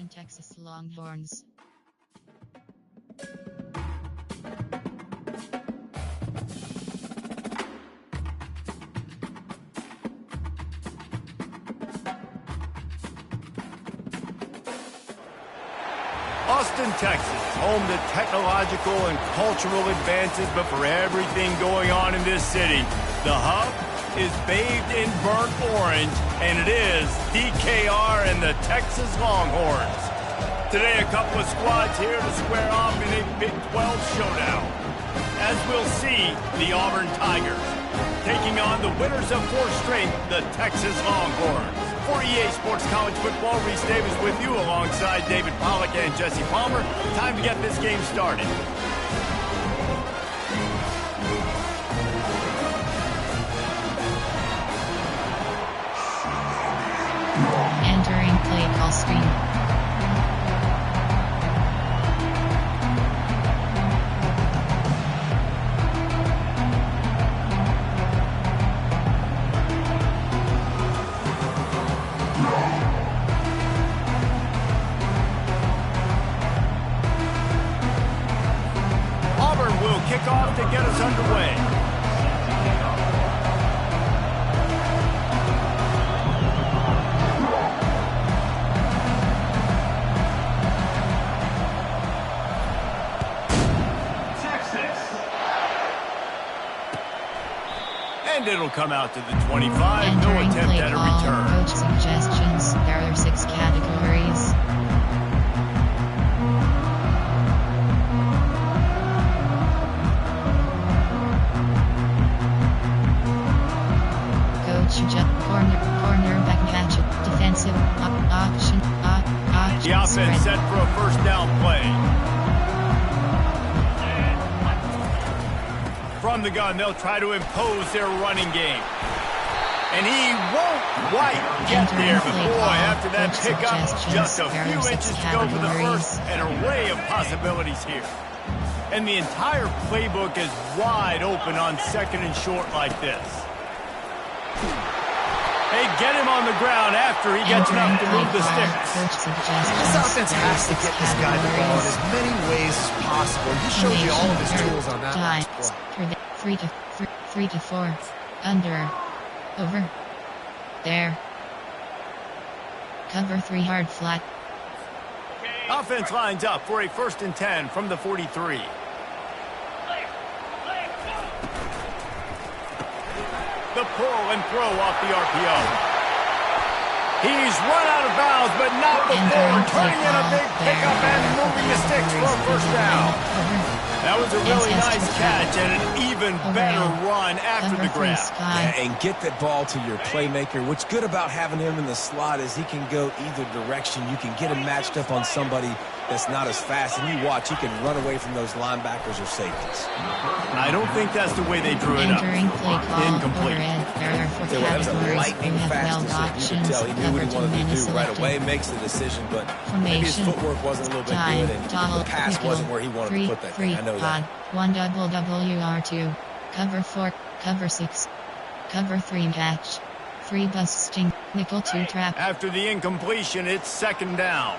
Austin, Texas Longhorns. Austin, Texas, home to technological and cultural advances, but for everything going on in this city, the hub is bathed in burnt orange, and it is DKR and the Texas Longhorns. Today, a couple of squads here to square off in a Big 12 showdown. As we'll see, the Auburn Tigers taking on the winners of four straight, the Texas Longhorns. For EA Sports College Football, Reese Davis with you alongside David Pollack and Jesse Palmer. Time to get this game started. Entering play call screen. Off to get us underway. Texas. And it'll come out to the 25. No attempt at a return. Coach suggestions. There are 6 categories. Cornerback match, defensive option. The offense set for a first down play. From the gun, they'll try to impose their running game. And he won't quite get there, but boy, after that pickup, just a few inches to go for the first, an array of possibilities here. And the entire playbook is wide open on second and short like this. They get him on the ground after he gets enough to move the sticks. This offense has to get this guy the ball in as many ways as possible. He showed you all of his tools on that last play. 3 to 4. Under. Over. There. Cover 3 hard flat. Offense lines up for a 1st and 10 from the 43. The pull and throw off the RPO. He's run out of bounds, but not before turning in a big pickup and moving the sticks for a first down. That was a really nice catch and an even better run after the grab. Yeah, and get that ball to your playmaker. What's good about having him in the slot is he can go either direction. You can get him matched up on somebody that's not as fast, and you watch, he can run away from those linebackers or safeties. I don't think that's the way they drew it up. Incomplete. That was a lightning fast decision. You could tell he knew what he wanted to do right away, makes the decision, but maybe his footwork wasn't a little bit good, and the pass wasn't where he wanted to put that thing. I know that. 1 WR2. Cover 4. Cover 6. Cover 3 match. 3 busting. Nickel 2 trap. After the incompletion, it's 2nd down.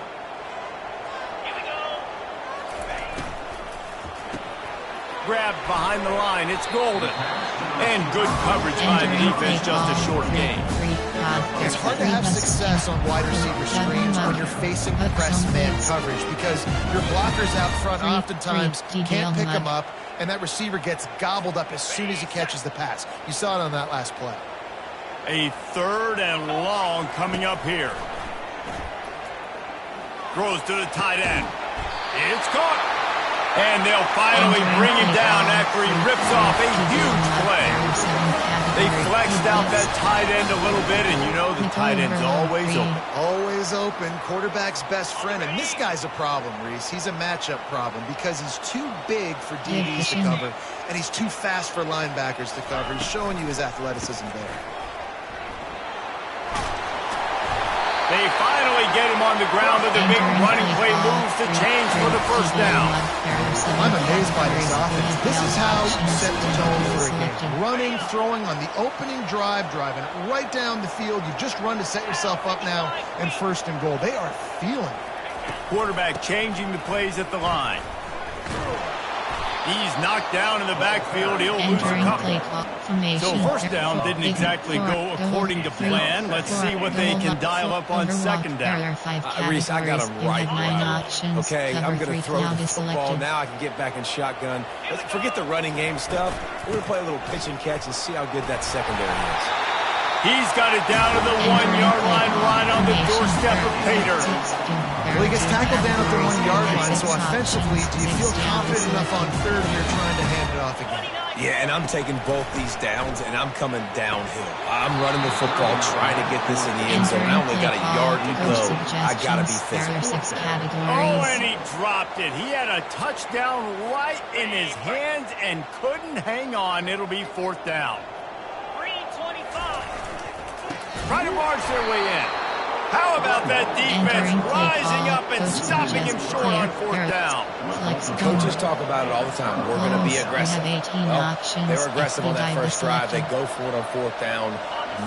Grabbed behind the line, it's Golden. And good coverage by the defense, just a short gain. It's hard to have success on wide receiver screens when you're facing press man coverage because your blockers out front oftentimes can't pick them up, and that receiver gets gobbled up as soon as he catches the pass. You saw it on that last play. A 3rd and long coming up here. Throws to the tight end. It's caught. And they'll finally bring him down after he rips off a huge play. They flexed out that tight end a little bit, and you know the tight end's always open. Always open, quarterback's best friend. And this guy's a problem, Reese. He's a matchup problem because he's too big for DBs to cover, and he's too fast for linebackers to cover. He's showing you his athleticism there. They finally get him on the ground, but the big running play moves to change for the first down. I'm amazed by this offense. This is how you set the tone for a game. Running, throwing on the opening drive, driving right down the field. You just run to set yourself up now, and 1st and goal. They are feeling it. Quarterback changing the plays at the line. He's knocked down in the backfield. He'll lose a couple. So first down didn't exactly go according to plan. Let's see what they can dial up on second down. Reese, I got him right. Okay, I'm going to throw the football. Selected. Now I can get back in shotgun. Forget the running game stuff. We're going to play a little pitch and catch and see how good that secondary is. He's got it down to the 1-yard line, right on the doorstep of Pater. Well, he gets tackled down at the 1-yard line, so offensively, do you feel confident enough on third when you're trying to hand it off again? Yeah, and I'm taking both these downs, and I'm coming downhill. I'm running the football, trying to get this in the end zone. I only got a yard to go. I got to be physical. Oh, and he dropped it. He had a touchdown right in his hands and couldn't hang on. It'll be fourth down. Trying to march their way in. How about that defense rising up and stopping him short on fourth down? Coaches talk about it all the time. We're going to be aggressive. Well, they were aggressive on that first drive. They go for it on fourth down.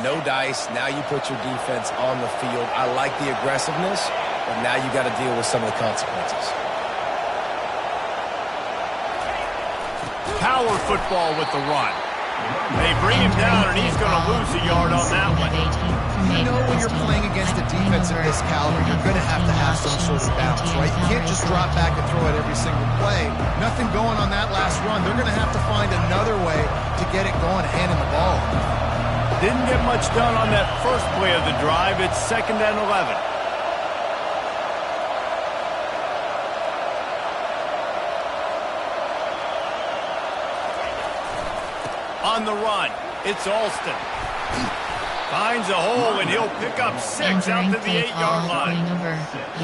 No dice. Now you put your defense on the field. I like the aggressiveness, but now you got to deal with some of the consequences. Power football with the run. They bring him down, and he's going to lose a yard on that one. You know when you're playing against a defense of this caliber, you're going to have some sort of balance, right? You can't just drop back and throw it every single play. Nothing going on that last run. They're going to have to find another way to get it going, handing the ball. Didn't get much done on that first play of the drive. It's 2nd and 11. On the run, it's Alston. Finds a hole, and he'll pick up 6 out to the 8-yard line. You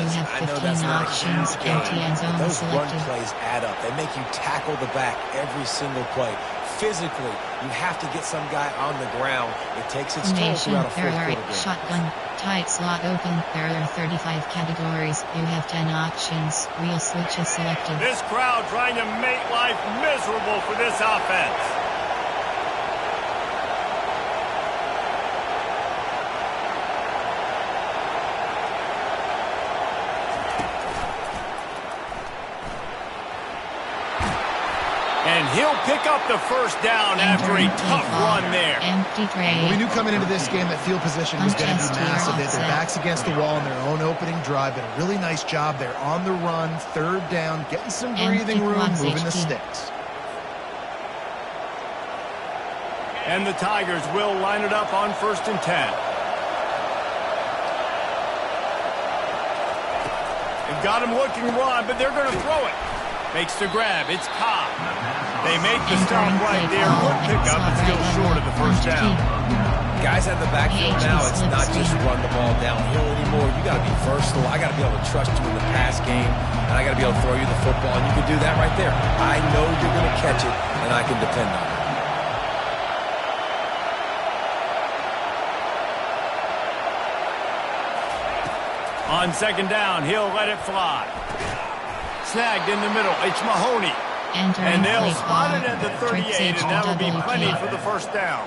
have 15 options. Empty end zone Those run selected. plays add up. They make you tackle the back every single play. Physically, you have to get some guy on the ground. It takes its toll throughout a fourth quarter game. Shotgun, tight slot open. There are 35 categories. You have 10 options. Wheel switches selected. This crowd trying to make life miserable for this offense. And he'll pick up the first down after a tough run there. Empty tray. Well, we knew coming into this game that field position was going to be massive. Their backs against the wall in their own opening drive. Did a really nice job there on the run, third down, getting some breathing room, moving the sticks. And the Tigers will line it up on 1st and 10. They've got him looking run, but they're going to throw it. Makes the grab. It's Cobb. They make the stop right there. Good pickup, but still short of the first down. Guys at the backfield now, it's not just run the ball downhill anymore. You got to be versatile. I got to be able to trust you in the pass game, and I got to be able to throw you the football, and you can do that right there. I know you're going to catch it, and I can depend on it. On 2nd down, he'll let it fly. Snagged in the middle. It's Mahoney. And they'll spot it at the 38, and that'll be plenty for the first down.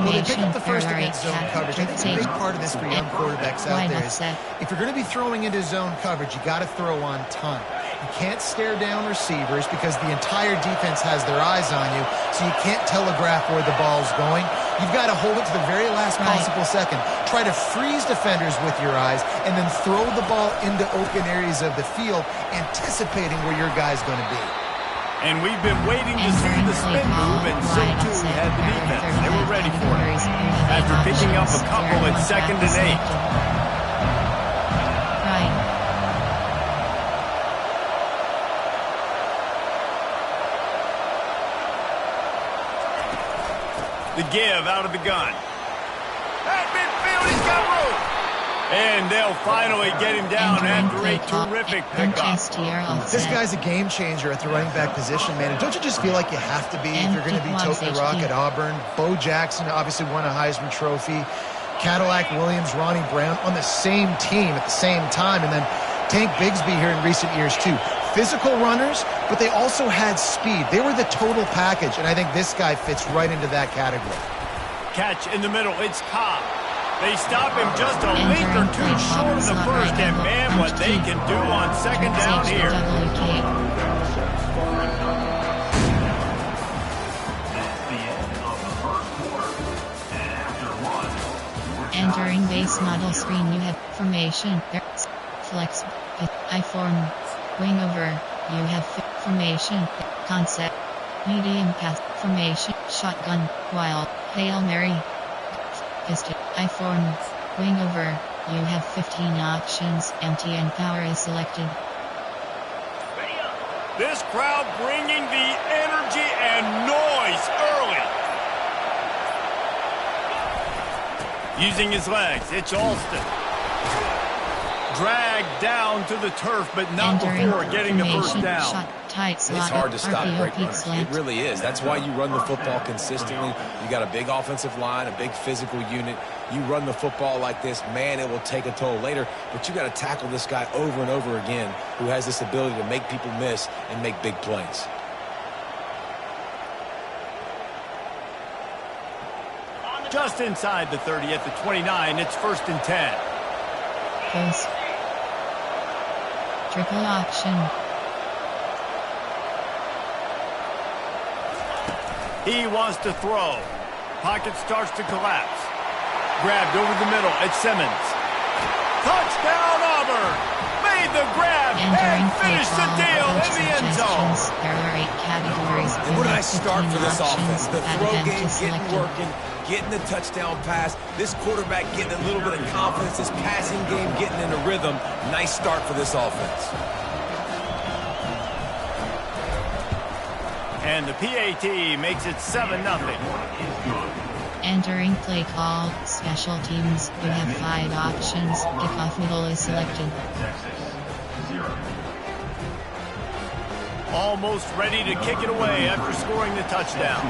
Well, they pick up the first against zone coverage. I think a big part of this for young quarterbacks out there is if you're going to be throwing into zone coverage, you got to throw on time. You can't stare down receivers because the entire defense has their eyes on you, so you can't telegraph where the ball's going. You've got to hold it to the very last possible second. Try to freeze defenders with your eyes and then throw the ball into open areas of the field, anticipating where your guy's going to be. And we've been waiting to see the spin move, and so too had the defense. They were ready for it. After picking up a couple at 2nd and 8. The give out of the gun. At midfield, he's got room. And they'll finally get him down after a terrific pickup. This guy's a game changer at the running back position, man. And don't you just feel like you have to be if you're going to be toting the rock at Auburn? Bo Jackson obviously won a Heisman Trophy. Cadillac Williams, Ronnie Brown on the same team at the same time. And then Tank Bigsby here in recent years, too. Physical runners, but they also had speed. They were the total package, and I think this guy fits right into that category. Catch in the middle. It's Cobb. They stop him just a length or two short of the first, and man, what they can do on second down here. Entering base model screen, you have formation, flex, I-form, wing over, you have formation, concept, medium pass, formation, shotgun, while, Hail Mary, pistol, I-form, wing over, you have 15 options, empty and power is selected. This crowd bringing the energy and noise early. Using his legs, it's Alston. Dragged down to the turf, but not before getting the first down. Shot, tight slot, it's hard to stop great runners. Slant. It really is. That's why you run the football consistently. You got a big offensive line, a big physical unit. You run the football like this, man, it will take a toll later. But you got to tackle this guy over and over again who has this ability to make people miss and make big plays. Just inside the 30 at the 29, it's 1st and 10. Post. Triple option. He wants to throw. Pocket starts to collapse. Grabbed over the middle. It's Simmons. Touchdown Auburn! Made the grab and finished the deal in the end zone. There are 8 categories. And what did I start for this offense? The throw game getting working, getting the touchdown pass. This quarterback getting a little bit of confidence. This passing game getting in a rhythm. Nice start for this offense. And the PAT makes it 7-0. Entering play call, special teams, you have 5 options, kickoff middle is selected. Almost ready to kick it away after scoring the touchdown.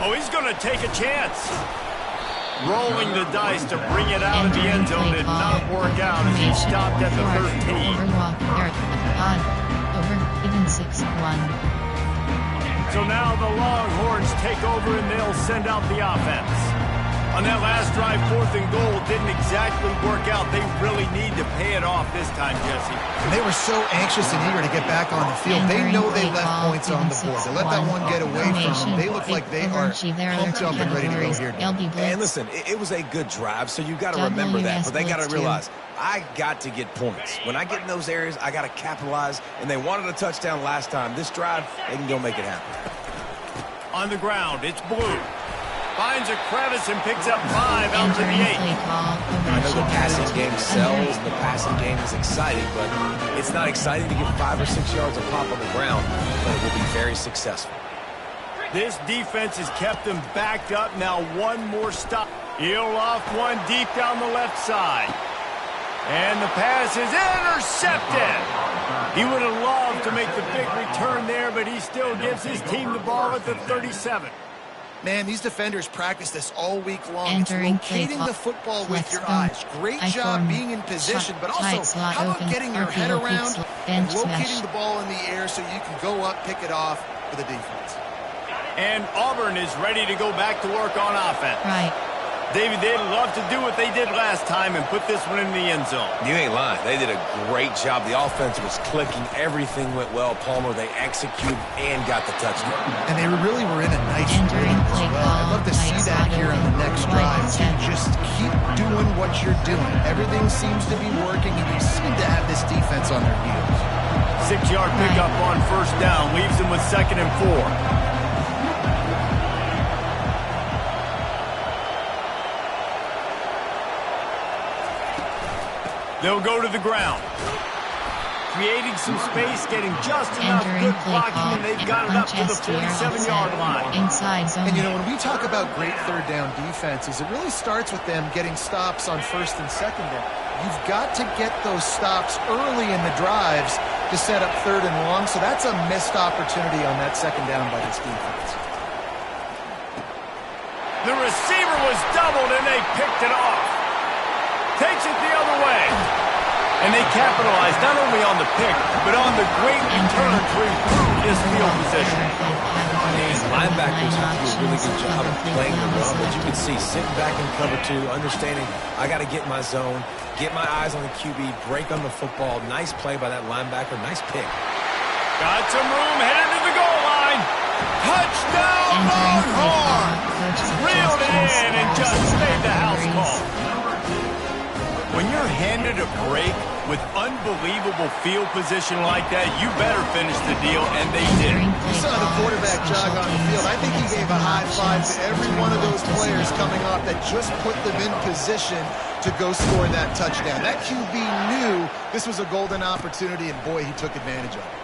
Oh, he's going to take a chance. Rolling the dice to bring it out of the end zone did not work out as he stopped at the 13. Over, even 6-1. So now the Longhorns take over and they'll send out the offense. On that last drive, 4th and goal didn't exactly work out. They really need to pay it off this time, Jesse. And they were so anxious and eager to get back on the field. They know they left points on the board. They let that one get away from them. They look like they are pumped up and ready to go here. And listen, it was a good drive, so you got to remember that. But they got to realize, I got to get points. When I get in those areas, I got to capitalize. And they wanted a touchdown last time. This drive, they can go make it happen. On the ground, it's Blue. Finds a crevice and picks up 5 out to the 8. I know the passing game sells and the passing game is exciting, but it's not exciting to get 5 or 6 yards of pop on the ground, but it will be very successful. This defense has kept them backed up. Now one more stop. He'll off one deep down the left side. And the pass is intercepted. He would have loved to make the big return there, but he still gives his team the ball at the 37. Man, these defenders practice this all week long. It's locating the football with your eyes. Great job being in position, but also how about getting your head around and locating the ball in the air so you can go up, pick it off for the defense. And Auburn is ready to go back to work on offense. Right. David, they'd love to do what they did last time and put this one in the end zone. You ain't lying. They did a great job. The offense was clicking. Everything went well. Palmer, they executed and got the touchdown. And they really were in a nice rhythm as well. I'd love to see that here on the next drive. Just keep doing what you're doing. Everything seems to be working, and you seem to have this defense on their heels. 6-yard pickup on 1st down. Leaves them with 2nd and 4. They'll go to the ground. Creating some space, getting just enough good blocking, and they've got it up to the 47-yard line. Inside zone. And, you know, when we talk about great 3rd down defenses, it really starts with them getting stops on 1st and 2nd down. You've got to get those stops early in the drives to set up 3rd and long, so that's a missed opportunity on that 2nd down by this defense. The receiver was doubled, and they picked it off. Takes it the other way. And they capitalized not only on the pick, but on the great return to improve this field position. These linebackers do a really good job of playing the run, but you can see sitting back in cover two, understanding I got to get in my zone, get my eyes on the QB, break on the football. Nice play by that linebacker. Nice pick. Got some room, headed to the goal line. Touchdown, Longhorn! Reeled it in and just made the house call. When you're handed a break with unbelievable field position like that, you better finish the deal, and they did. You saw the quarterback jog on the field. I think he gave a high five to every one of those players coming off that just put them in position to go score that touchdown. That QB knew this was a golden opportunity, and boy, he took advantage of it.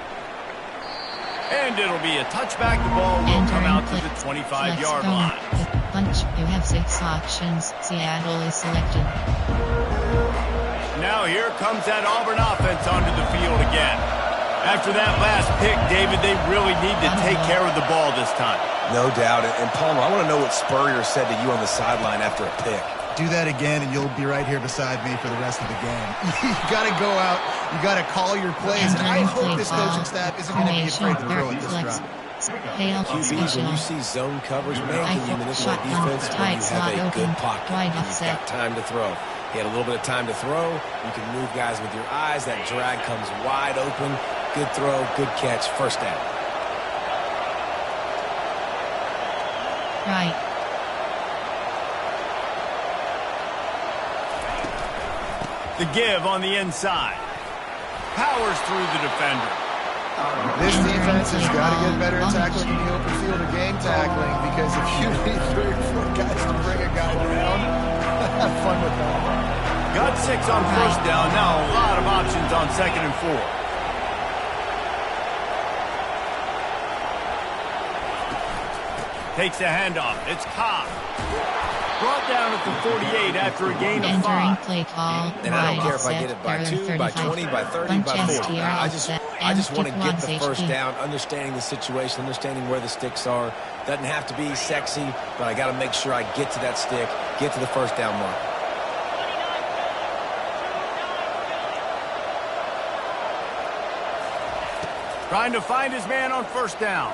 And it'll be a touchback. The ball will come out to the 25-yard line. Punch. You have 6 options. Seattle is selected. Now here comes that Auburn offense onto the field again. After that last pick, David, they really need to take care of the ball this time. No doubt. And Palmer, I want to know what Spurrier said to you on the sideline after a pick. Do that again, and you'll be right here beside me for the rest of the game. You got to go out. You got to call your plays. And I hope this coaching staff isn't going to be afraid to throw at this drive. QBs, when you see zone coverage, man, can you manipulate defense when you have a good pocket? You've got time to throw. He had a little bit of time to throw. You can move guys with your eyes. That drag comes wide open. Good throw, good catch, first down. Right. The give on the inside. Powers through the defender. This defense has got to get better at tackling in the open field or game tackling, because if you need 3 or 4 guys to bring a guy down, have fun with that. Got 6 on first down. Now a lot of options on 2nd and 4. Takes the handoff. It's Cobb. Brought down at the 48 after a gain of 5. Play call. And I don't care if I get it by 2, by 20, by 30, by 40. I just want to get the first down, understanding the situation, understanding where the sticks are. Doesn't have to be sexy, but I got to make sure I get to that stick, get to the first down mark. Trying to find his man on first down.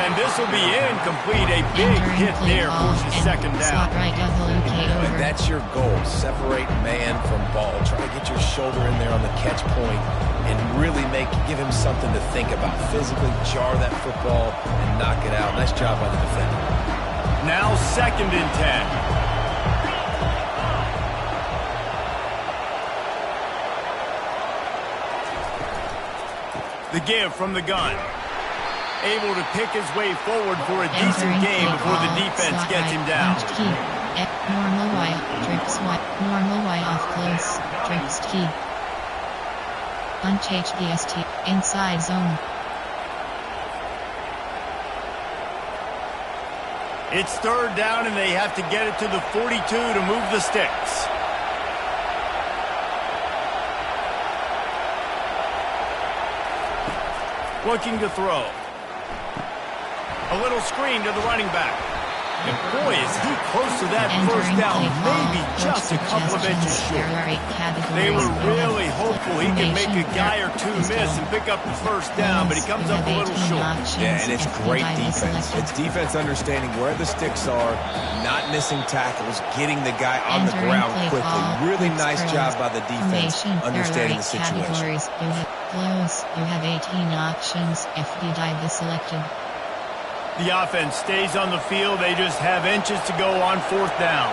And this will be incomplete. A big hit there, forces 2nd down. And that's your goal. Separate man from ball. Try to get your shoulder in there on the catch point and really give him something to think about. Physically jar that football and knock it out. Nice job by the defender. Now 2nd and 10. The give from the gun. Able to pick his way forward for a decent gain before the defense gets him down. Normal Y, trips Y, normal Y off close, trips key. Punch HDST, inside zone. It's 3rd down and they have to get it to the 42 to move the sticks. Looking to throw. A little screen to the running back. And boy, is he close to that first down, maybe just a couple of inches short. They were really hopeful he could make a guy or 2 miss and pick up the first down, but he comes up a little short. Yeah, and it's great defense. It's defense understanding where the sticks are, not missing tackles, getting the guy on the ground quickly. Really nice job by the defense understanding the situation. You have 18 options. FD dive is selected. The offense stays on the field. They just have inches to go on 4th down.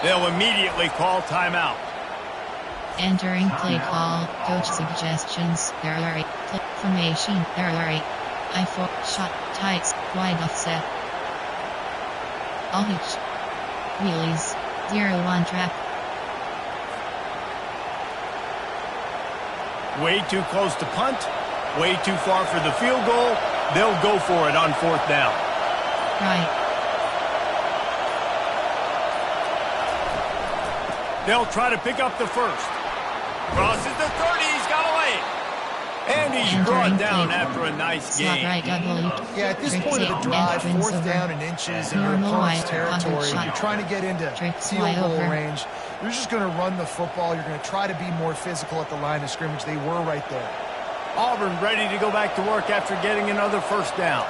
They'll immediately call timeout. Entering play call. Coach suggestions. There are 8. Formation. There are 8. I4. Shot. Tights. Wide offset. All hitch. Wheelies. 0-1 trap. Way too close to punt. Way too far for the field goal. They'll go for it on 4th down. Right. They'll try to pick up the first. Crosses the 30. He's got away. And he's brought down after a nice game. Yeah, at this point of the drive, 4th down and inches in your opponent's territory, you're trying to get into field goal range. You're just going to run the football. You're going to try to be more physical at the line of scrimmage. They were right there. Auburn ready to go back to work after getting another first down.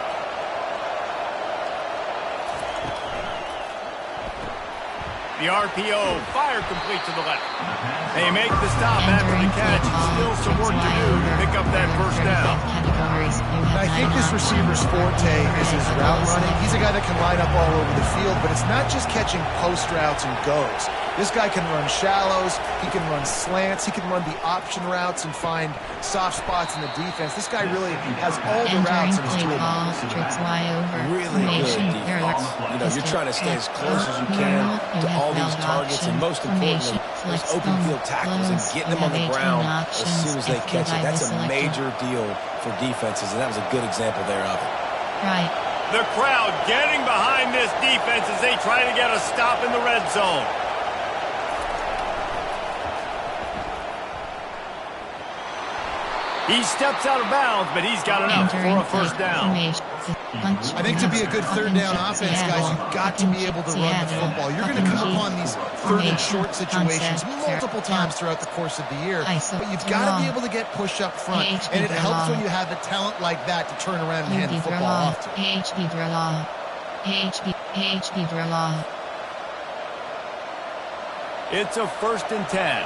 The RPO, fire complete to the left. They make the stop after the catch. Still some work to do to pick up that first down. I think this receiver's forte is his route running. He's a guy that can line up all over the field, but it's not just catching post routes and goes. This guy can run shallows, he can run slants, he can run the option routes and find soft spots in the defense. This guy really has all the routes in his toolbox. Really good defense. You know, you're trying to stay as close as you can to all these targets, and most importantly, those open field tackles and getting them on the ground as soon as they catch it. That's a major deal for defenses, and that was a good example there of it. Right. The crowd getting behind this defense as they try to get a stop in the red zone. He steps out of bounds, but he's got enough for a first down. I think to be a good 3rd down offense, guys, you've got to be able to run the football. You're going to come upon these 3rd and short situations multiple times throughout the course of the year, but you've got to be able to get push up front, and it helps when you have a talent like that to turn around and hand the football off to. It's a 1st and 10.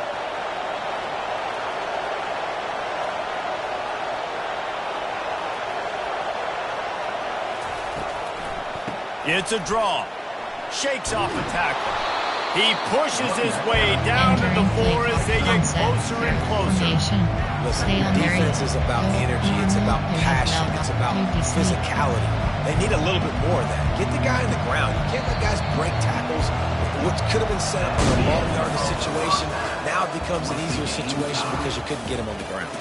It's a draw. Shakes off the tackle. He pushes his way down to the 4 as they get closer and closer. Listen, defense is about energy. It's about passion. It's about physicality. They need a little bit more of that. Get the guy on the ground. You can't let guys break tackles. What could have been set up in a long-yard situation, now it becomes an easier situation because you couldn't get him on the ground.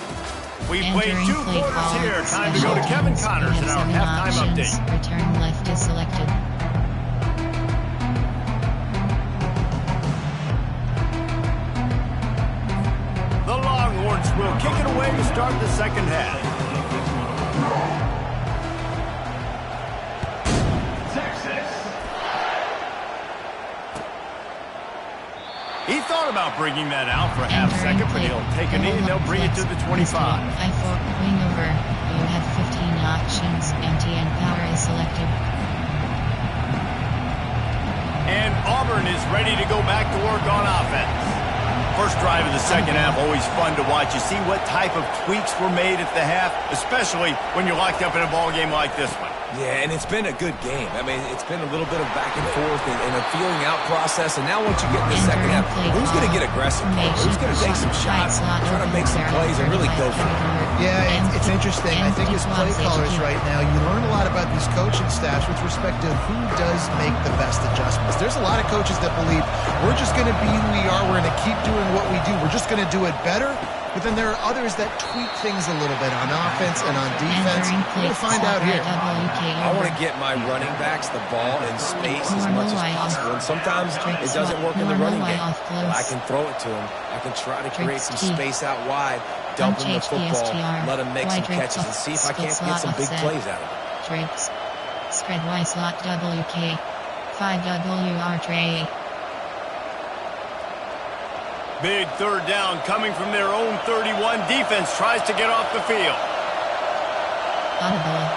We played 2 quarters here. Time to go to Kevin Connors in our halftime update. Return left is selected. The Longhorns will kick it away to start the second half. He thought about bringing that out for a half second, but he'll take a knee and they'll bring it to the 25. I-4 wing over. You have 15 options. Empty and power is selected. And Auburn is ready to go back to work on offense. First drive of the second half, always fun to watch. You see what type of tweaks were made at the half, especially when you're locked up in a ball game like this one. Yeah, and it's been a good game. I mean, it's been a little bit of back and forth and a feeling out process. And now once you get in the second half, who's going to get aggressive? Who's going to take some shots, try to make some plays, and really go for it? Yeah, it's interesting. I think as play callers right now, you learn a lot about these coaching staffs with respect to who does make the best adjustments. There's a lot of coaches that believe we're just going to be who we are. We're going to keep doing what we do. We're just going to do it better. But then there are others that tweak things a little bit on offense and on defense. We'll find out here. I want to get my running backs the ball in space as much as possible. And sometimes it doesn't work in the running game. But I can throw it to them. I can try to create some space out wide, dump them the football, let them make some catches, and see if I can't get some big plays out of it. Tricks. Spread Y slot WK. 5WR tray. Big 3rd down coming from their own 31. Defense tries to get off the field. Audible.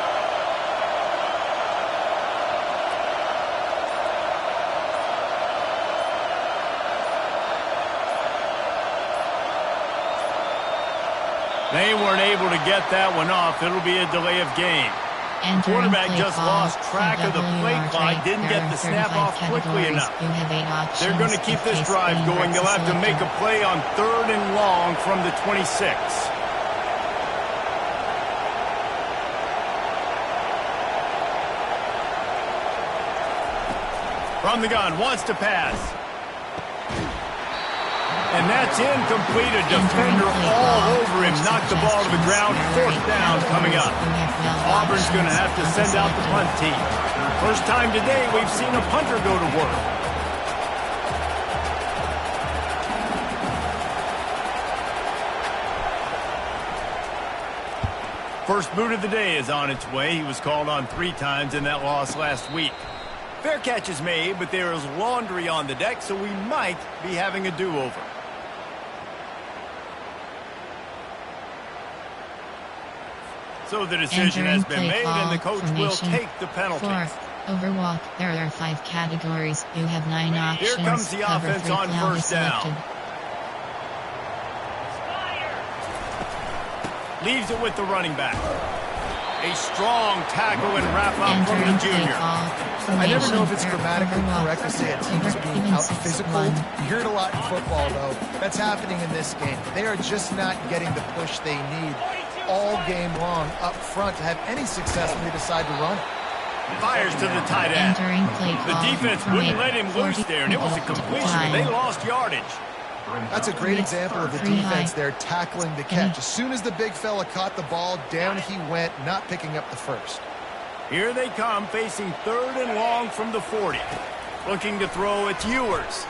They weren't able to get that one off. It'll be a delay of game. Quarterback just lost track of the play clock, didn't get the snap off quickly enough. They're going to keep this drive going. They'll have to make a play on 3rd and long from the 26. From the gun, wants to pass. And that's incomplete. A defender all over him. Knocked the ball to the ground. 4th down coming up. Auburn's going to have to send out the punt team. First time today we've seen a punter go to work. first boot of the day is on its way. He was called on 3 times in that loss last week. Fair catch is made, but there is laundry on the deck, so we might be having a do-over. So the decision has been made, and the coach will take the penalty. Overwalk. There are 5 categories. You have 9 options. Here comes the offense on first down. Leaves it with the running back. A strong tackle and wrap up from the junior. I never know if it's grammatically correct to say a team is being out physical. You hear it a lot in football, though. That's happening in this game. They are just not getting the push they need all game long up front to have any success when they decide to run. Fires to the tight end. The defense wouldn't let him loose there, and it was a completion. They lost yardage. That's a great example of the defense there tackling the catch. As soon as the big fella caught the ball, down he went, not picking up the first. Here they come, facing 3rd and long from the 40. Looking to throw, it's Ewers.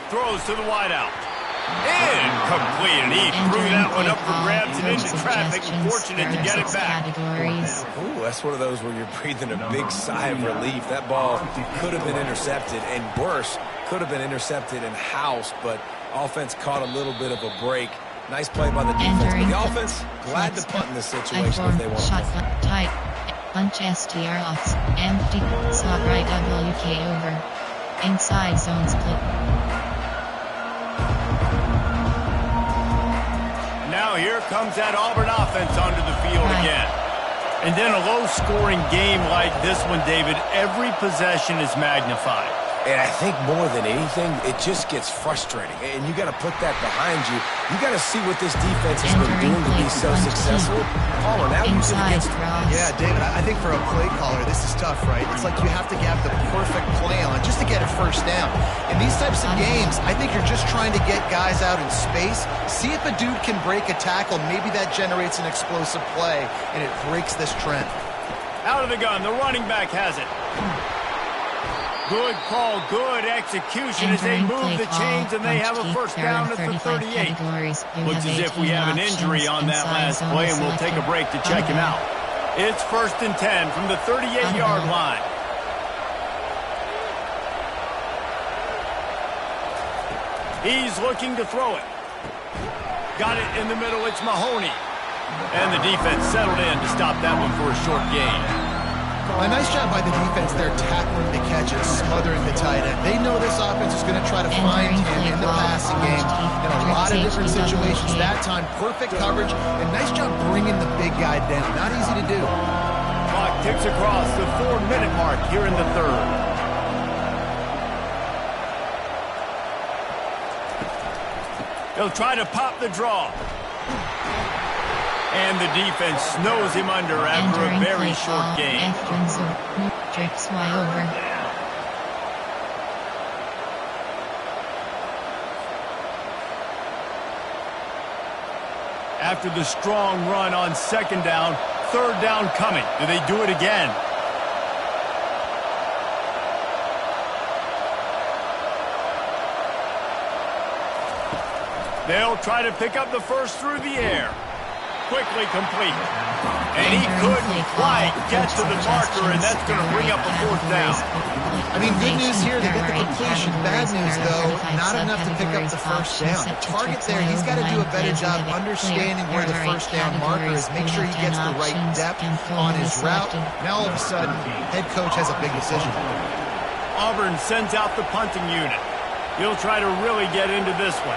Throws to the wideout. Incomplete, and he threw that one up for grabs and into traffic. Fortunate to get it back. Ooh, that's one of those where you're breathing a big sigh of relief. That ball could have been intercepted, and worse, could have been intercepted and housed, but offense caught a little bit of a break. Nice play by the defense. But the offense, glad to punt in this situation if they want to. Tight. Punch STR offs. Empty. Slot right WK over. Inside zone split. Now here comes that Auburn offense onto the field again. And then a low-scoring game like this one, David, every possession is magnified. And I think more than anything, it just gets frustrating. And you got to put that behind you. You got to see what this defense has been doing to be so successful. Caller, now you get against it. Yeah, David, I think for a play caller, this is tough, right? It's like you have to have the perfect play on just to get a first down. In these types of games, I think you're just trying to get guys out in space, see if a dude can break a tackle. Maybe that generates an explosive play, and it breaks this trend. Out of the gun, the running back has it. Good call, good execution as they move the chains, and they have a first down at the 38. Looks as if we have an injury on that last play, and we'll take a break to check him out. It's 1st and 10 from the 38-yard line. He's looking to throw it. Got it in the middle, it's Mahoney. And the defense settled in to stop that one for a short gain. A nice job by the defense there tackling the catches, smothering the tight end. They know this offense is going to try to find him in the passing game in a lot of different situations. That time, perfect coverage, and nice job bringing the big guy down. Not easy to do. Clock ticks across the 4-minute mark here in the 3rd. He'll try to pop the draw. And the defense snows him under after a very short game. After the strong run on 2nd down, 3rd down coming. Do they do it again? They'll try to pick up the first through the air. Quickly complete. And he couldn't quite get to the marker, and that's going to bring up a 4th down. I mean, good news here, they get the completion. Bad news, though, not enough to pick up the first down. The target there, he's got to do a better job understanding where the first down marker is. Make sure he gets the right depth on his route. Now, all of a sudden, head coach has a big decision. Auburn sends out the punting unit. He'll try to really get into this one.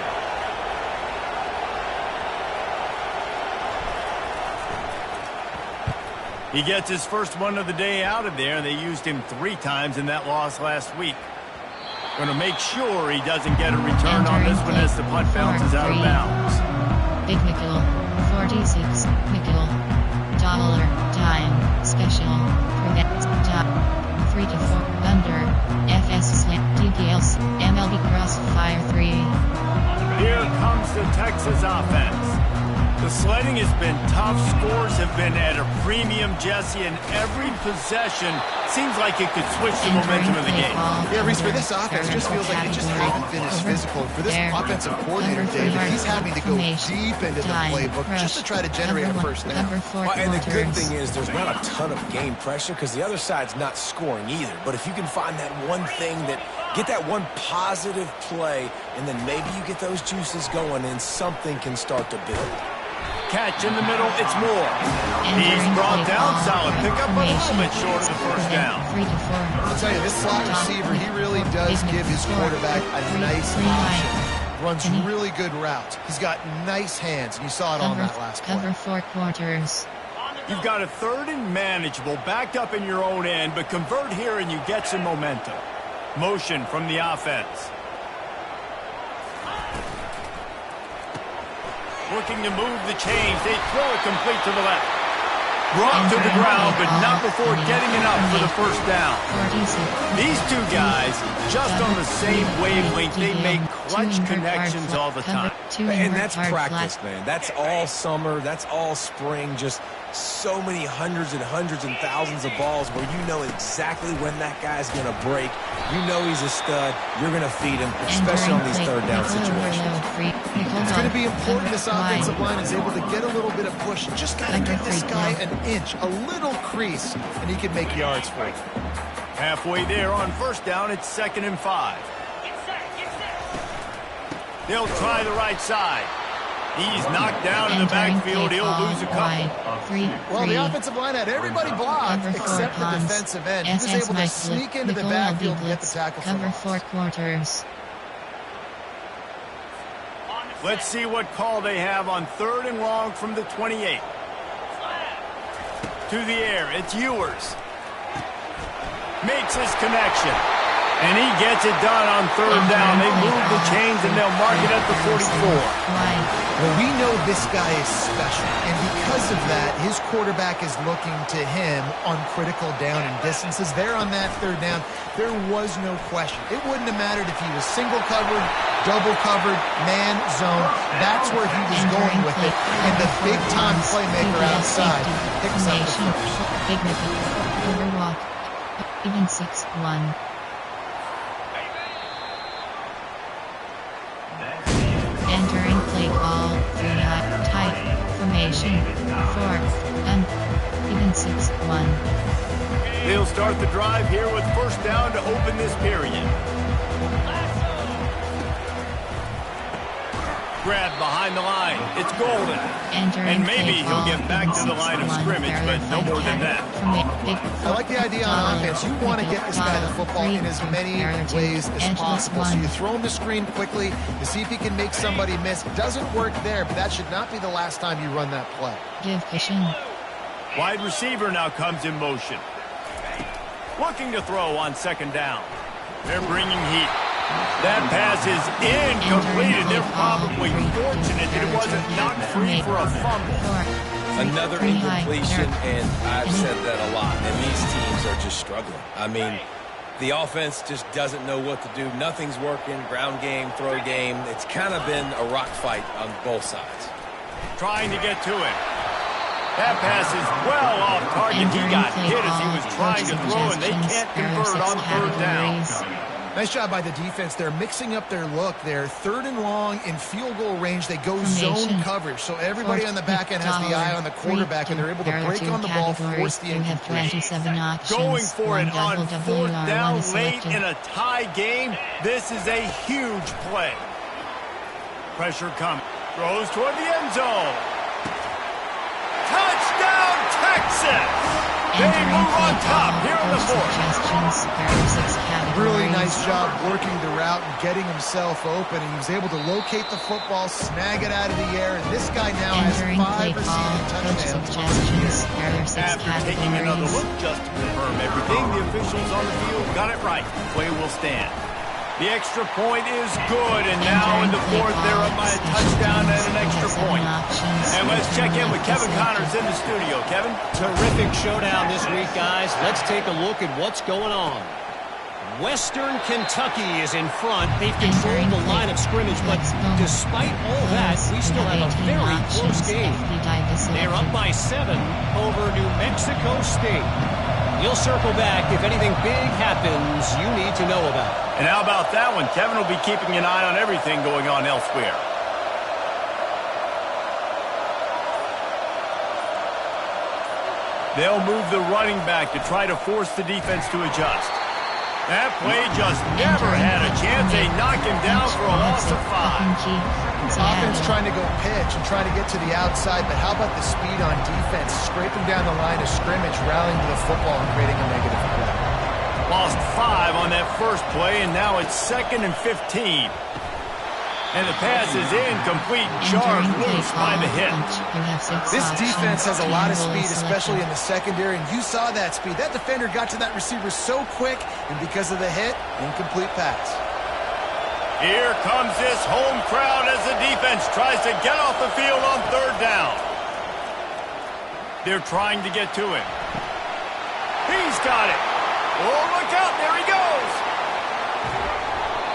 He gets his first one of the day out of there, and they used him 3 times in that loss last week. Going to make sure he doesn't get a return on this one as the punt bounces out of bounds. Big nickel, 46, nickel, dollar, dime, special, prevent, top, 3 to 4, under, FS slant, DPLs, MLB crossfire 3. Here comes the Texas offense. The sledding has been tough. Scores have been at a premium, Jesse, and every possession seems like it could switch the momentum of the game. Yeah, Reese, for this offense, just feels like it just hasn't been as physical. For this offensive coordinator, David, he's having to go deep into the playbook just to try to generate a first down. Well, and the good thing is there's not a ton of game pressure because the other side's not scoring either. But if you can find that one thing get that one positive play, and then maybe you get those juices going and something can start to build. Catch in the middle, it's Moore. He's brought down, solid pickup, but a little bit short of the first down. I'll tell you, this slot receiver, he really does give his quarterback a nice option. Runs really good routes. He's got nice hands, and you saw it on that last play. Cover 4 quarters. You've got a 3rd and manageable, backed up in your own end, but convert here and you get some momentum. Motion from the offense. Looking to move the chains. They throw it complete to the left. Brought to the ground, but not before getting enough for the first down. These two guys, just on the same wavelength, they make clutch connections all the time. And that's practice, man. That's all summer. That's all spring. Just so many hundreds and thousands of balls where you know exactly when that guy's going to break. You know he's a stud. You're going to feed him, especially on these 3rd down situations. It's going to be important this offensive line is able to get a little bit of push. Just got to give this guy an inch, a little crease, and he can make yards for you. Halfway there on first down, it's 2nd and 5. They'll try the right side. He's knocked down in the backfield. He'll lose a couple. Well, the offensive line had everybody blocked except the defensive end. He was able to sneak into the backfield and get the tackle. Cover 4 quarters. Let's see what call they have on 3rd and long from the 28. To the air, it's Ewers. Makes his connection. And he gets it done on 3rd down. They move the chains and they'll mark it at the 44. Well, we know this guy is special. And because of that, his quarterback is looking to him on critical down and distances. There on that 3rd down, there was no question. It wouldn't have mattered if he was single covered, double covered, man, zone. That's where he was going with it. And the big-time playmaker outside picks up the first. Overwalk. Even 6-1. Entering play call, 3-high, tight, formation, 4, and even 6-1. They'll start the drive here with first down to open this period. Grab behind the line. It's Golden. And maybe he'll get back to the line of scrimmage, but no more than that. I like the idea on offense. You want to get this guy the football in as many ways as possible. So you throw him the screen quickly to see if he can make somebody miss. Doesn't work there, but that should not be the last time you run that play. Give Fishing. Wide receiver now comes in motion. Looking to throw on 2nd down. They're bringing heat. That pass is incomplete, and they're probably fortunate that it wasn't knocked free for a fumble. Another incompletion, and I've said that a lot, and these teams are just struggling. I mean, the offense just doesn't know what to do. Nothing's working, ground game, throw game. It's kind of been a rock fight on both sides. Trying to get to it. That pass is well off target. He got hit as he was trying to throw, and they can't convert on 3rd down. Nice job by the defense. They're mixing up their look there. 3rd and long in field goal range. They go zone coverage. So everybody on the back end has the eye on the quarterback, and they're able to break on the ball, force the incompletion. Going for it on 4th down late in a tie game. This is a huge play. Pressure coming. Throws toward the end zone. Touchdown, Texas! They move on top here in the 4th. Really nice job working the route and getting himself open. And he was able to locate the football, snag it out of the air, and this guy now has 5 receiving touchdowns. After taking another look just to confirm everything, the officials on the field got it right. The play will stand. The extra point is good, and now in the 4th, they're up by a touchdown and an extra point. And let's check in with Kevin Connors in the studio. Kevin? Terrific showdown this week, guys. Let's take a look at what's going on. Western Kentucky is in front. They've controlled the line of scrimmage, but despite all that, we still have a very close game. They're up by 7 over New Mexico State. You'll circle back if anything big happens you need to know about. And how about that one? Kevin will be keeping an eye on everything going on elsewhere. They'll move the running back to try to force the defense to adjust. That play just never had a chance. They knock him down for a loss of 5. Offense trying to go pitch and trying to get to the outside, but how about the speed on defense? Scraping down the line of scrimmage, rallying to the football and creating a negative play. Lost 5 on that first play, and now it's 2nd and 15. And the pass is incomplete, jarred loose by the hit. This defense has a lot of speed, especially in the secondary, and you saw that speed. That defender got to that receiver so quick, and because of the hit, incomplete pass. Here comes this home crowd as the defense tries to get off the field on 3rd down. They're trying to get to him. He's got it. Oh, look out. There he goes.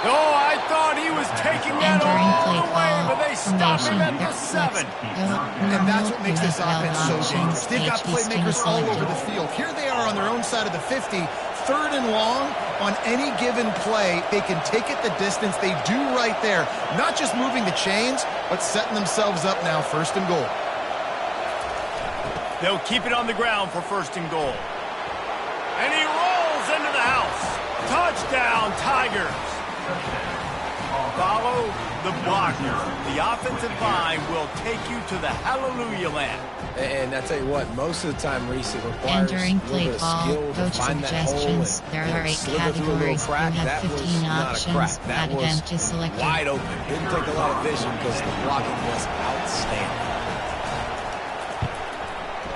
Oh, I thought he was taking that all the way, but they stop him at the 7. And that's what makes this offense so dangerous. They've got playmakers all over the field. Here they are on their own side of the 50, 3rd and long. On any given play, they can take it the distance. They do right there. Not just moving the chains, but setting themselves up now, 1st and goal. They'll keep it on the ground for 1st and goal. And he rolls into the house. Touchdown, Tigers. Follow the blocker. The offensive line will take you to the hallelujah land. And I tell you what, most of the time, Reese, it requires a little bit of skill to find that hole and slither through a little crack. That was not a crack. That was wide open. Didn't take a lot of vision because the blocking was outstanding.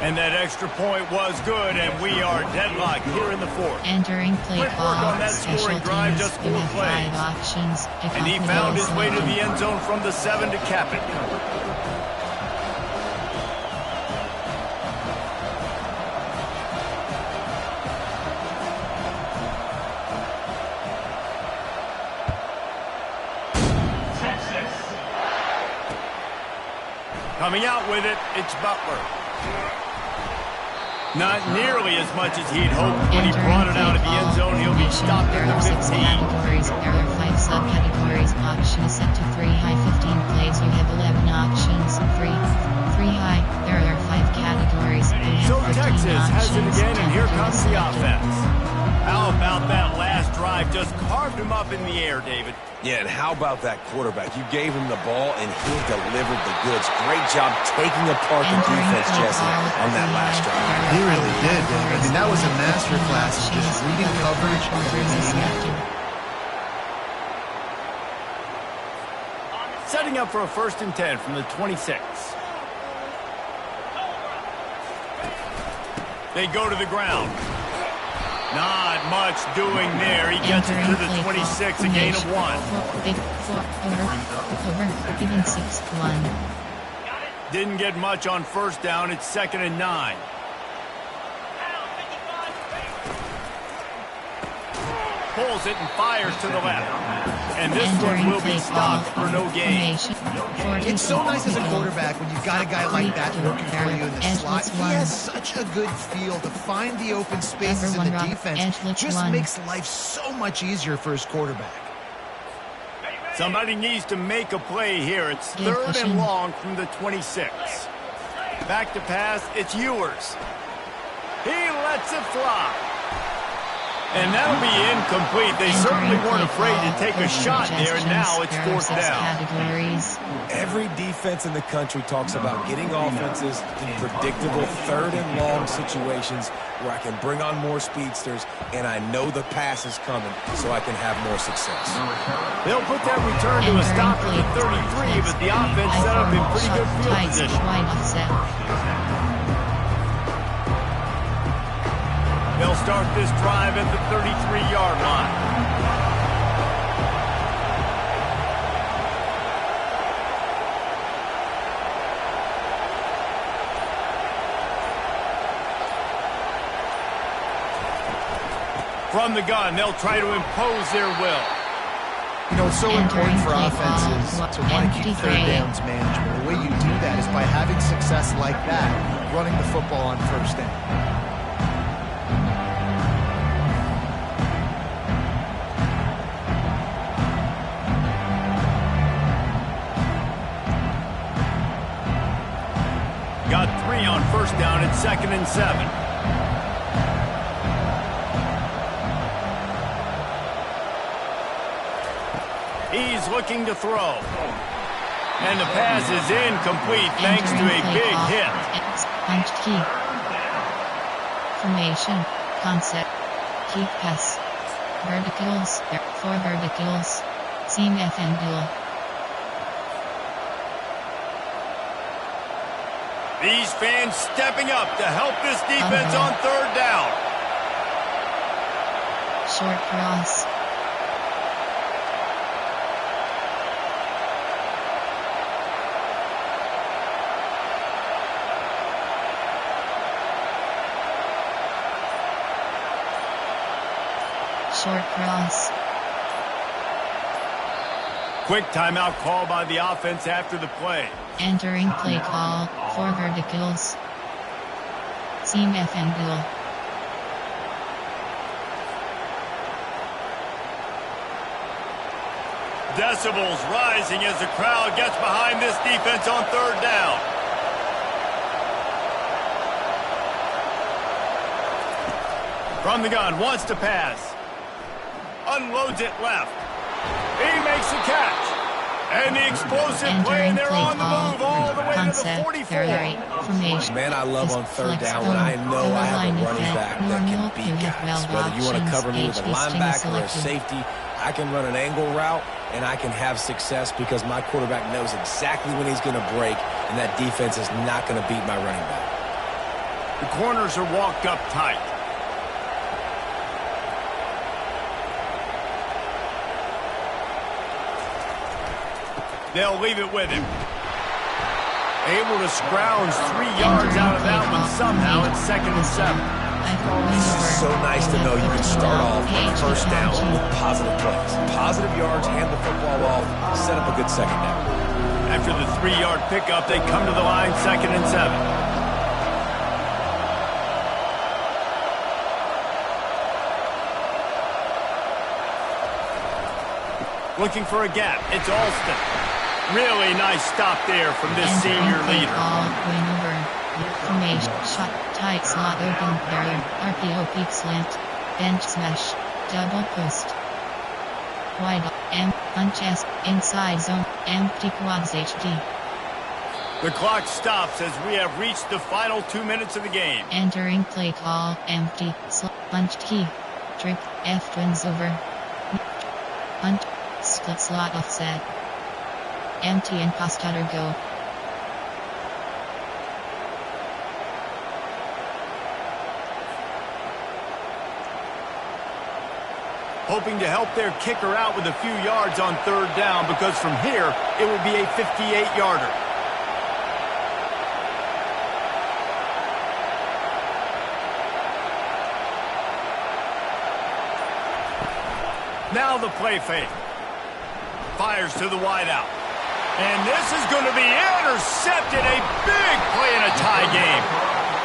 And that extra point was good, and we are deadlocked here in the 4th. Entering play call, on that scoring drive, just 4 plays. Options. And he found his way to the end zone from the 7 to cap it. Coming out with it, it's Butler. Not nearly as much as he'd hoped when he brought it out of the end zone. He'll be stopped at the 15. Categories. There are 5 subcategories. Options set to 3 high, 15 plays. You have 11 options. 3 high. There are 5 categories. So Texas has it again, and here comes the offense. How about that last drive? Just carved him up in the air, David. Yeah, and how about that quarterback? You gave him the ball, and he delivered the goods. Great job taking apart the defense, Jesse, on that last drive. He really did, David. I mean, that was a masterclass of just reading coverage. Setting up for a 1st and 10 from the 26. They go to the ground. Not much doing there. He gets it to the 26, a gain of 1. Over, even 6-1. Didn't get much on 1st down. It's 2nd and 9. Pulls it and fires to the left. And this one will be stopped for no gain. It's so nice as a quarterback when you've got a guy like that working for you in the slot. He has such a good feel to find the open spaces in the defense. Just makes life so much easier for his quarterback. Somebody needs to make a play here. It's 3rd and long from the 26. Back to pass. It's Ewers. He lets it fly. And that'll be incomplete. They certainly weren't afraid to take a shot there, and now it's 4th down. Every defense in the country talks about getting offenses in predictable 3rd and long situations where I can bring on more speedsters, and I know the pass is coming, so I can have more success. They'll put that return to a stop at the 33, but the offense set up in pretty good field position. They'll start this drive at the 33-yard line. From the gun, they'll try to impose their will. You know, it's so important for offenses to want to keep third downs manageable. The way you do that is by having success like that, running the football on first down. Got 3 on first down at 2nd and 7. He's looking to throw. And the pass is incomplete thanks to a big hit. Punched key. Formation. Concept. Key pass. Verticals. 4 verticals. Seam FM dual. These fans stepping up to help this defense on third down. Short cross. Short cross. Quick timeout call by the offense after the play. Entering play call. 4 verticals. Seam FM dual. Decibels rising as the crowd gets behind this defense on third down. From the gun, wants to pass. Unloads it left. He makes the catch. And the explosive play, and they're on the move all the way to the 44. Man, I love on third down when I know I have a running back that can beat guys. Whether you want to cover me with a linebacker or a safety, I can run an angle route, and I can have success because my quarterback knows exactly when he's going to break, and that defense is not going to beat my running back. The corners are walked up tight. They'll leave it with him. Able to scrounge 3 yards out of that one somehow at 2nd and 7. It's so nice to know you can start off on first down with positive plays. Positive yards, hand the football off, set up a good second down. After the 3-yard pickup, they come to the line 2nd and 7. Looking for a gap. It's Alston. Really nice stop there from this senior leader. Wing over. Formation. Shot. Tight slot open. Barrier. RPO peak slant. Bench smash. Double post. Wide. M. Punch S. Inside zone. Empty quads HD. The clock stops as we have reached the final 2 minutes of the game. Entering play call. Empty. Punched key. Trick. F twins over. Punch. Split slot offset. Empty and pass cutter go. Hoping to help their kicker out with a few yards on third down because from here it will be a 58-yarder. Now the play fake. Fires to the wideout. And this is going to be intercepted. A big play in a tie game.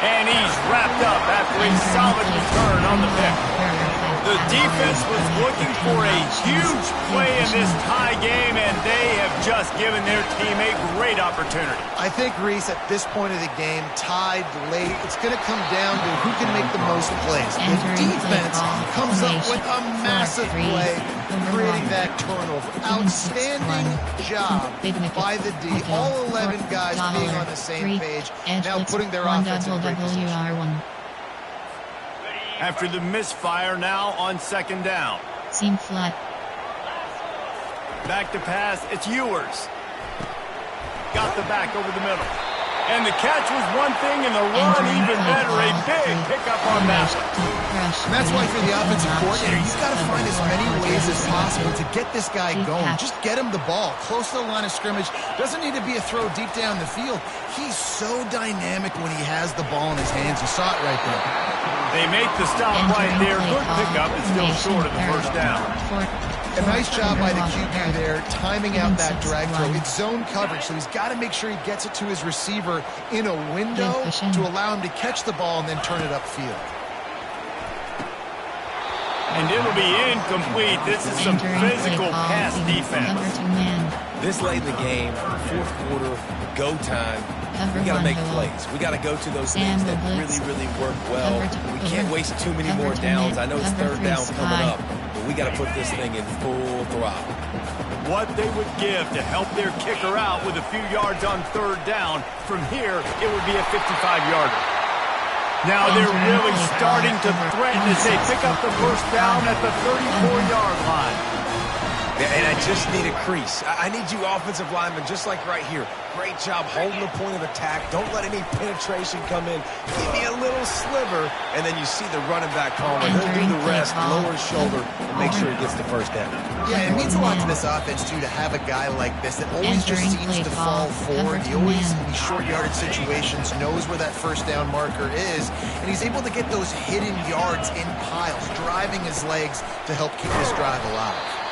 And he's wrapped up after a solid return on the pick. The defense was looking for a huge play in this tie game, and they have just given their team a great opportunity. I think, Reese, at this point of the game, tied late, it's going to come down to who can make the most plays. The defense comes up with a massive play, creating that turnover. Outstanding job by the D. All 11 guys being on the same page, now putting their offense in great position. After the misfire, now on second down. Seam flat. Back to pass, it's Ewers. Got the back over the middle. And the catch was one thing, and the run even better. A big pickup on that one. And that's why for the offensive coordinator, you've got to find as many ways as possible to get this guy going. Just get him the ball close to the line of scrimmage. Doesn't need to be a throw deep down the field. He's so dynamic when he has the ball in his hands. You saw it right there. They make the stop right there. Good pickup. It's still short of the first down. A nice job by the QB there, timing out that drag throw. It's zone coverage, so he's got to make sure he gets it to his receiver in a window to allow him to catch the ball and then turn it upfield. And it'll be incomplete. This is some physical pass defense. This late in the game, fourth quarter, go time, we got to make plays. We got to go to those things that really work well. We can't waste too many more downs. I know it's third down coming up, but we got to put this thing in full throttle. What they would give to help their kicker out with a few yards on third down. From here, it would be a 55-yarder. Now they're really starting to threaten as they pick up the first down at the 34-yard line. And I just need a crease. I need you offensive linemen, just like right here. Great job holding the point of attack. Don't let any penetration come in. Give me a little sliver, and then you see the running back Palmer. He'll do the rest, lower his shoulder, and make sure he gets the first down. Yeah, it means a lot to this offense, too, to have a guy like this that always just seems to fall forward. He always, in these short yardage situations, knows where that first down marker is, and he's able to get those hidden yards in piles, driving his legs to help keep this drive alive.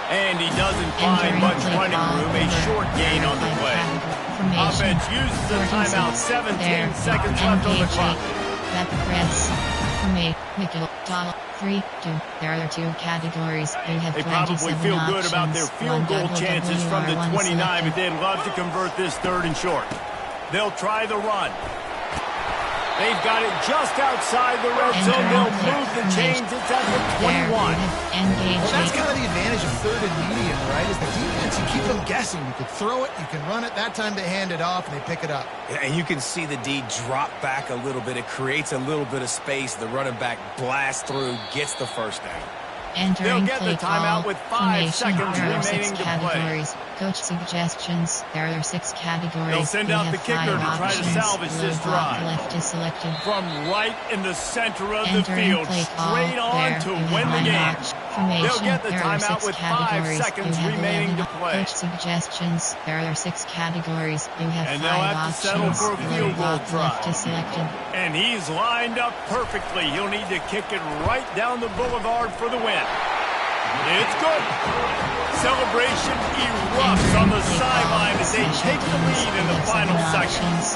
And he doesn't find much running room, a short gain on the play. Offense uses the timeout, 17 seconds left on the clock. That press from a nickel, dollar, 3, 2. There are two categories. They probably feel good about their field goal chances from the 29, but they'd love to convert this third and short. They'll try the run. They've got it just outside the red zone. They'll move the chains. It's at the 21. Well, that's kind of the advantage of third and medium, right? Is the defense, you keep them guessing. You can throw it, you can run it. That time they hand it off, and they pick it up. And you can see the D drop back a little bit. It creates a little bit of space. The running back blasts through, gets the first down. They'll get the timeout with 5 seconds remaining to play. Coach suggestions. There are 6 categories. They'll send out the kicker to try to salvage this drive. Left is selected. From right in the center of the field, straight on to win the game. They'll get the timeout with 5 seconds remaining to play. Coach suggestions. There are 6 categories. You have 5 options. And they'll have to settle for a field goal try. Left is selected. And he's lined up perfectly. He'll need to kick it right down the boulevard for the win. It's good. Celebration erupts on the sideline as they take the lead in the final seconds.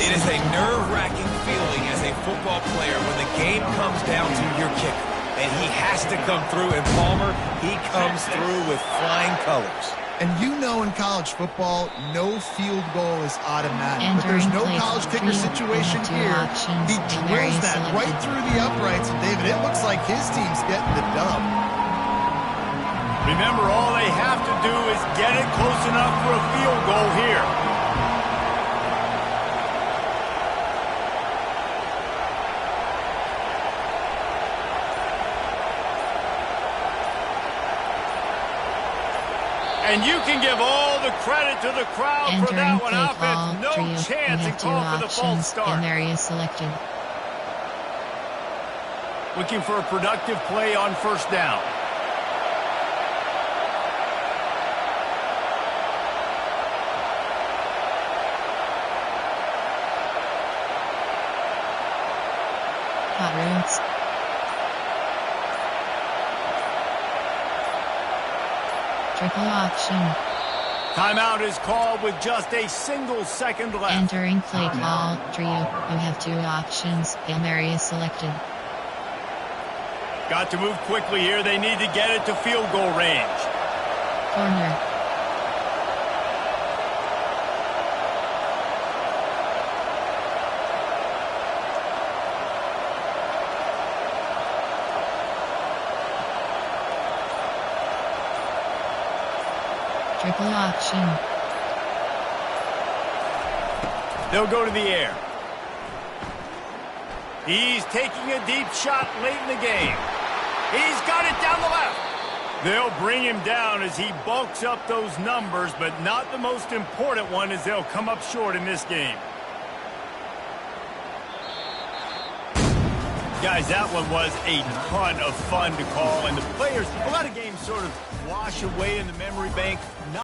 It is a nerve-wracking feeling as a football player when the game comes down to your kicker. And he has to come through. And Palmer, he comes through with flying colors. And you know in college football, no field goal is automatic. But there's no college kicker situation here. He drills that right through the uprights. And, David, it looks like his team's getting the dub. Remember, all they have to do is get it close enough for a field goal here. And you can give all the credit to the crowd for that one. Offense, no chance and call for the false start. Area selected. Looking for a productive play on first down. Hot routes. Triple option. Timeout is called with just a single second left. Entering play call. Trio. You have 2 options. Hail Mary is selected. Got to move quickly here. They need to get it to field goal range. Corner. Triple option. They'll go to the air. He's taking a deep shot late in the game. He's got it down the left. They'll bring him down as he bulks up those numbers, but not the most important one as they'll come up short in this game. Guys, that one was a ton of fun to call, and the players, a lot of games sort of wash away in the memory bank.